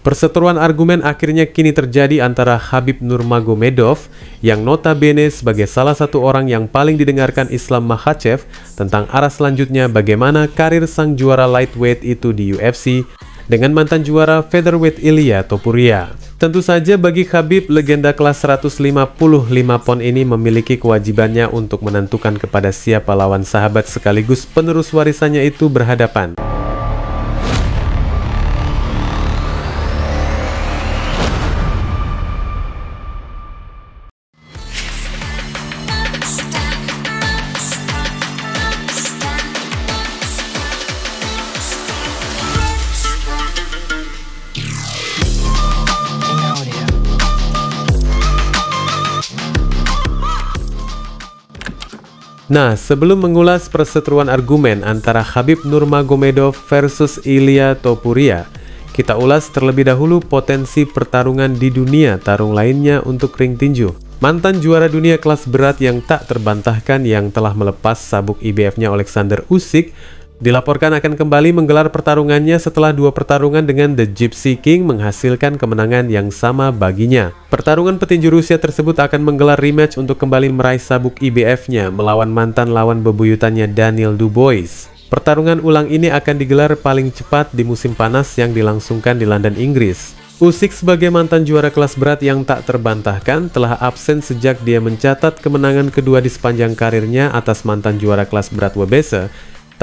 Perseteruan argumen akhirnya kini terjadi antara Khabib Nurmagomedov yang notabene sebagai salah satu orang yang paling didengarkan Islam Makhachev tentang arah selanjutnya bagaimana karir sang juara lightweight itu di UFC dengan mantan juara featherweight Ilia Topuria. Tentu saja bagi Khabib, legenda kelas 155 pon ini memiliki kewajibannya untuk menentukan kepada siapa lawan sahabat sekaligus penerus warisannya itu berhadapan. Nah, sebelum mengulas perseteruan argumen antara Khabib Nurmagomedov versus Ilia Topuria, kita ulas terlebih dahulu potensi pertarungan di dunia tarung lainnya untuk ring tinju. Mantan juara dunia kelas berat yang tak terbantahkan yang telah melepas sabuk IBF-nya Alexander Usyk dilaporkan akan kembali menggelar pertarungannya setelah 2 pertarungan dengan The Gypsy King menghasilkan kemenangan yang sama baginya. Pertarungan petinju Rusia tersebut akan menggelar rematch untuk kembali meraih sabuk IBF-nya melawan mantan lawan bebuyutannya Daniel Dubois. Pertarungan ulang ini akan digelar paling cepat di musim panas yang dilangsungkan di London, Inggris. Usyk sebagai mantan juara kelas berat yang tak terbantahkan telah absen sejak dia mencatat kemenangan kedua di sepanjang karirnya atas mantan juara kelas berat WBC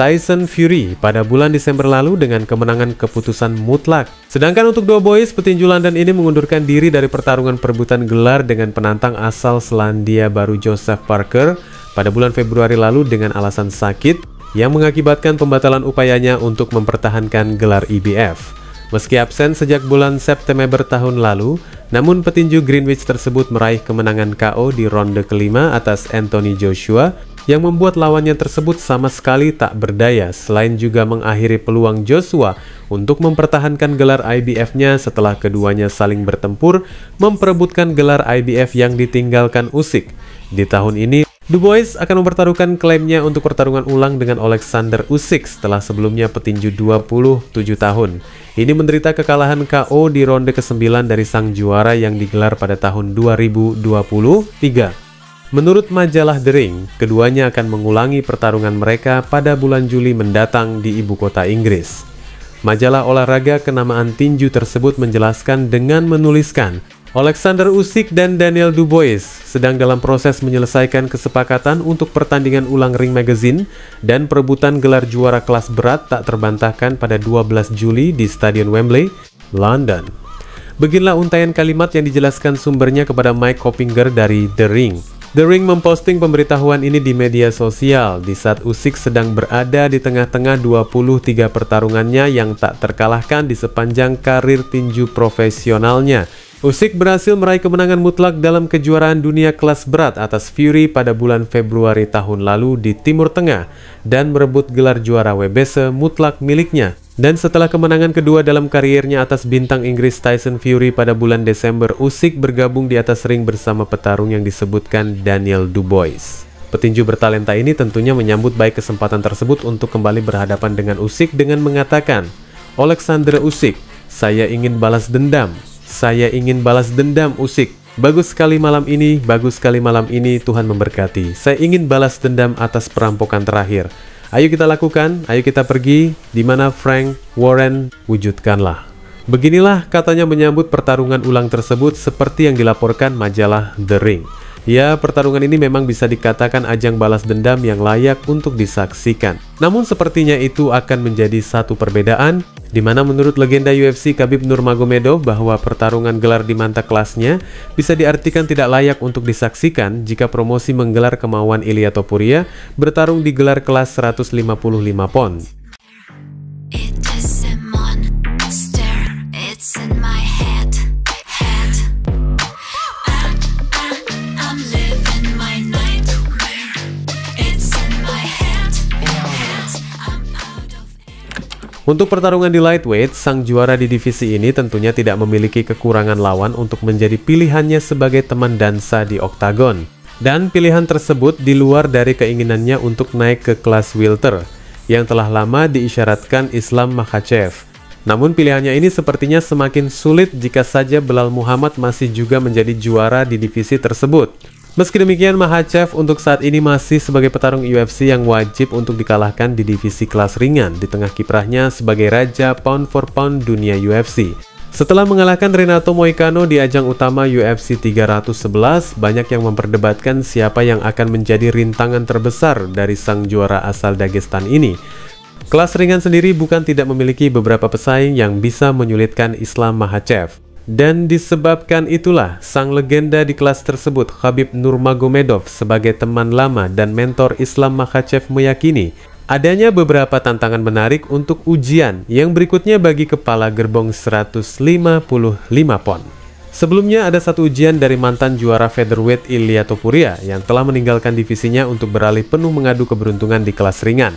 Tyson Fury pada bulan Desember lalu dengan kemenangan keputusan mutlak. Sedangkan untuk Dubois, petinju London ini mengundurkan diri dari pertarungan perebutan gelar dengan penantang asal Selandia Baru Joseph Parker pada bulan Februari lalu dengan alasan sakit yang mengakibatkan pembatalan upayanya untuk mempertahankan gelar IBF. Meski absen sejak bulan September tahun lalu, namun petinju Greenwich tersebut meraih kemenangan KO di ronde kelima atas Anthony Joshua yang membuat lawannya tersebut sama sekali tak berdaya, selain juga mengakhiri peluang Joshua untuk mempertahankan gelar IBF-nya setelah keduanya saling bertempur memperebutkan gelar IBF yang ditinggalkan Usyk. Di tahun ini, Dubois akan mempertaruhkan klaimnya untuk pertarungan ulang dengan Alexander Usyk setelah sebelumnya petinju 27 tahun ini menderita kekalahan KO di ronde ke-9 dari sang juara yang digelar pada tahun 2023. Menurut majalah The Ring, keduanya akan mengulangi pertarungan mereka pada bulan Juli mendatang di ibu kota Inggris. Majalah olahraga kenamaan tinju tersebut menjelaskan dengan menuliskan, Alexander Usyk dan Daniel Dubois sedang dalam proses menyelesaikan kesepakatan untuk pertandingan ulang Ring Magazine dan perebutan gelar juara kelas berat tak terbantahkan pada 12 Juli di Stadion Wembley, London. Beginilah untaian kalimat yang dijelaskan sumbernya kepada Mike Coppinger dari The Ring. The Ring memposting pemberitahuan ini di media sosial di saat Usyk sedang berada di tengah-tengah 23 pertarungannya yang tak terkalahkan di sepanjang karir tinju profesionalnya. Usyk berhasil meraih kemenangan mutlak dalam kejuaraan dunia kelas berat atas Fury pada bulan Februari tahun lalu di Timur Tengah dan merebut gelar juara WBC mutlak miliknya. Dan setelah kemenangan kedua dalam karirnya atas bintang Inggris Tyson Fury pada bulan Desember, Usyk bergabung di atas ring bersama petarung yang disebutkan Daniel Dubois. Petinju bertalenta ini tentunya menyambut baik kesempatan tersebut untuk kembali berhadapan dengan Usyk dengan mengatakan, Alexander Usyk, saya ingin balas dendam. Saya ingin balas dendam Usyk. Bagus sekali malam ini, bagus sekali malam ini, Tuhan memberkati. Saya ingin balas dendam atas perampokan terakhir. Ayo kita lakukan, ayo kita pergi, di mana Frank Warren, wujudkanlah. Beginilah katanya menyambut pertarungan ulang tersebut seperti yang dilaporkan majalah The Ring. Ya, pertarungan ini memang bisa dikatakan ajang balas dendam yang layak untuk disaksikan. Namun sepertinya itu akan menjadi satu perbedaan, di mana menurut legenda UFC Khabib Nurmagomedov bahwa pertarungan gelar di manta kelasnya bisa diartikan tidak layak untuk disaksikan jika promosi menggelar kemauan Ilia Topuria bertarung di gelar kelas 155 pon. Untuk pertarungan di lightweight, sang juara di divisi ini tentunya tidak memiliki kekurangan lawan untuk menjadi pilihannya sebagai teman dansa di oktagon. Dan pilihan tersebut di luar dari keinginannya untuk naik ke kelas welter, yang telah lama diisyaratkan Islam Makhachev. Namun pilihannya ini sepertinya semakin sulit jika saja Belal Muhammad masih juga menjadi juara di divisi tersebut. Meski demikian, Makhachev untuk saat ini masih sebagai petarung UFC yang wajib untuk dikalahkan di divisi kelas ringan di tengah kiprahnya sebagai raja pound for pound dunia UFC. Setelah mengalahkan Renato Moicano di ajang utama UFC 311, banyak yang memperdebatkan siapa yang akan menjadi rintangan terbesar dari sang juara asal Dagestan ini. Kelas ringan sendiri bukan tidak memiliki beberapa pesaing yang bisa menyulitkan Islam Makhachev. Dan disebabkan itulah, sang legenda di kelas tersebut, Khabib Nurmagomedov, sebagai teman lama dan mentor Islam Makhachev meyakini adanya beberapa tantangan menarik untuk ujian yang berikutnya bagi kepala gerbong 155 pon. Sebelumnya ada satu ujian dari mantan juara featherweight Ilia Topuria yang telah meninggalkan divisinya untuk beralih penuh mengadu keberuntungan di kelas ringan.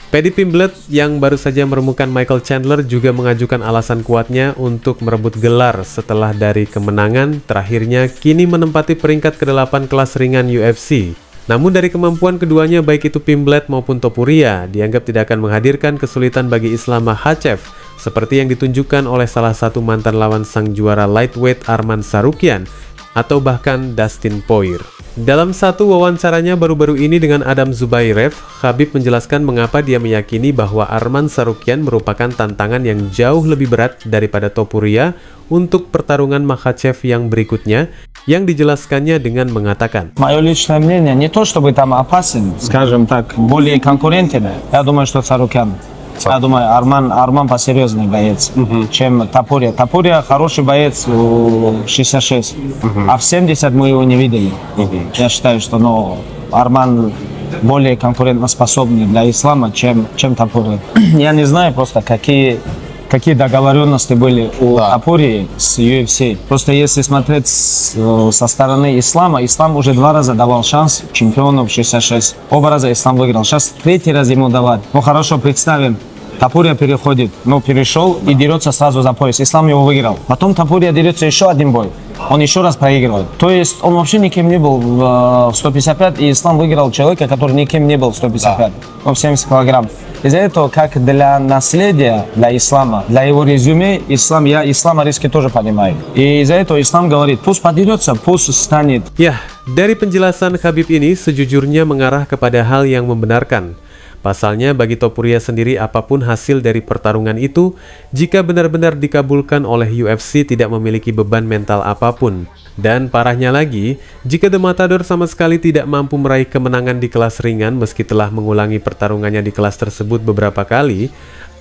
Paddy Pimblett yang baru saja meremukan Michael Chandler juga mengajukan alasan kuatnya untuk merebut gelar setelah dari kemenangan terakhirnya kini menempati peringkat ke-8 kelas ringan UFC. Namun dari kemampuan keduanya baik itu Pimblett maupun Topuria dianggap tidak akan menghadirkan kesulitan bagi Islam Makhachev seperti yang ditunjukkan oleh salah satu mantan lawan sang juara lightweight Arman Tsarukyan atau bahkan Dustin Poirier. Dalam satu wawancaranya baru-baru ini dengan Adam Zubairev, Khabib menjelaskan mengapa dia meyakini bahwa Arman Tsarukyan merupakan tantangan yang jauh lebih berat daripada Topuria untuk pertarungan Makhachev yang berikutnya, yang dijelaskannya dengan mengatakan, Мое личное мнение, не то чтобы там опасен, скажем так, более конкурентен. Я думаю, что Царукян. Я думаю, Арман посерьезнее боец, чем Топурия. Топурия хороший боец в 66, а в 70 мы его не видели. Я считаю, что Арман более конкурентоспособный для Ислама, чем Топурия. Я не знаю просто, какие договоренности были у Топурии с UFC. Просто если смотреть со стороны Ислама, Ислам уже 2 раза давал шанс чемпиону в 66. Оба раза Ислам выиграл. Сейчас 3-й раз ему давать. Ну хорошо, представим, Топурия переходит, перешел и дерется сразу за пояс. Ислам его выиграл. Потом Топурия дерется еще один бой. Он еще раз проигрывает. То есть он вообще никем не был в 155, и Ислам выиграл человека, который никем не был в 155, в 70 килограмм. Из-за этого, как для наследия, для Ислама, для его резюме, я Ислама риски тоже понимаю. И из-за этого Ислам говорит, пусть подерется, пусть станет. Ya, dari penjelasan Khabib ini sejujurnya mengarah kepada hal yang membenarkan. Pasalnya bagi Topuria sendiri apapun hasil dari pertarungan itu, jika benar-benar dikabulkan oleh UFC tidak memiliki beban mental apapun. Dan parahnya lagi, jika The Matador sama sekali tidak mampu meraih kemenangan di kelas ringan meski telah mengulangi pertarungannya di kelas tersebut beberapa kali,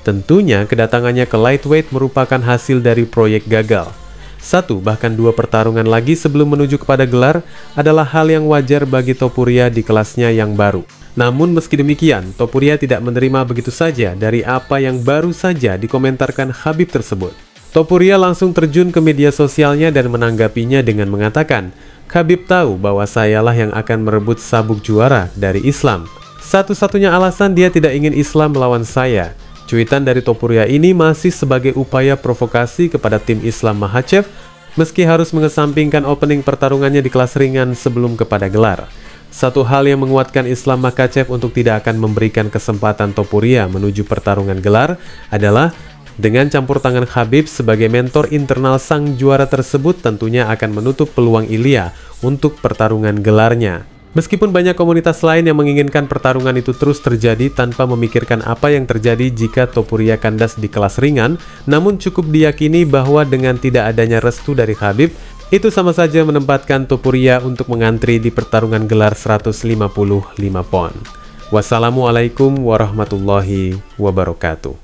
tentunya kedatangannya ke lightweight merupakan hasil dari proyek gagal. 1 bahkan 2 pertarungan lagi sebelum menuju kepada gelar adalah hal yang wajar bagi Topuria di kelasnya yang baru. Namun meski demikian, Topuria tidak menerima begitu saja dari apa yang baru saja dikomentarkan Khabib tersebut. Topuria langsung terjun ke media sosialnya dan menanggapinya dengan mengatakan, Khabib tahu bahwa sayalah yang akan merebut sabuk juara dari Islam. Satu-satunya alasan dia tidak ingin Islam melawan saya. Cuitan dari Topuria ini masih sebagai upaya provokasi kepada tim Islam Makhachev meski harus mengesampingkan opening pertarungannya di kelas ringan sebelum kepada gelar. Satu hal yang menguatkan Islam Makhachev untuk tidak akan memberikan kesempatan Topuria menuju pertarungan gelar adalah dengan campur tangan Khabib sebagai mentor internal sang juara tersebut tentunya akan menutup peluang Ilia untuk pertarungan gelarnya. Meskipun banyak komunitas lain yang menginginkan pertarungan itu terus terjadi tanpa memikirkan apa yang terjadi jika Topuria kandas di kelas ringan, namun cukup diyakini bahwa dengan tidak adanya restu dari Khabib, itu sama saja menempatkan Topuria untuk mengantri di pertarungan gelar 155 pon. Wassalamualaikum warahmatullahi wabarakatuh.